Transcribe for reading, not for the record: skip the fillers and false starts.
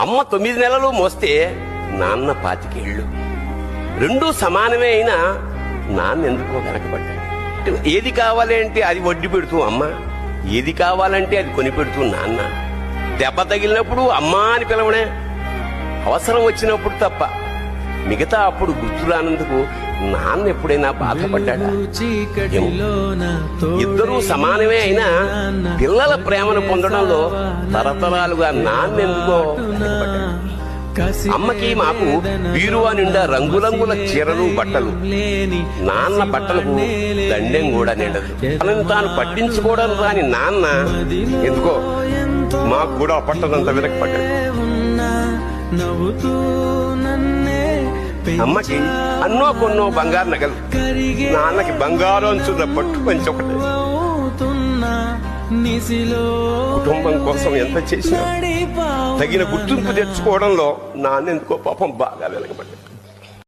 అమ్మ 9 నెలలు మోస్తే నాన్న 25 ఏళ్ళు. రెండూ సమానమే అయినా నాన్న ఎందుకో వెనకబడ్డాడు. ఏది కావాలి అంటే అది వడ్డీ పెడుతూ అమ్మ, ఏది కావాలంటే అది కొని పెడుతూ నాన్న. దెబ్బ తగిలినప్పుడు అమ్మా అని పిలవడే, అవసరం వచ్చినప్పుడు తప్ప. మిగతా అప్పుడు గుర్తురానందుకు నాన్న ఎప్పుడైనా బాధపడ్డాడా? ఇద్దరూ సమానమే అయినా పిల్లల ప్రేమను పొందడంలో తరతరాలుగా నాన్నెందుకో వెనకబడ్డాడు. అమ్మకి మాకు బీరువా నిండా రంగురంగుల చీరలు బట్టలు, నాన్న బట్టలకు దండెం కూడా నిండదు. తనని తాను పట్టించుకోవడం రాని నాన్న ఎందుకో మాకు కూడా పట్టనంత వెనకపడ్డాడు. అమ్మకి అన్నో కొన్నో బంగారు నగలు, నాన్నకి బంగారు అంచున్న పట్టు పంచి ఒకటే. కుటుంబం కోసం ఎంత చేసినా తగిన గుర్తింపు తెచ్చుకోవడంలో నాన్నెందుకో పాపం బాగా వెనకబడ్డాడు.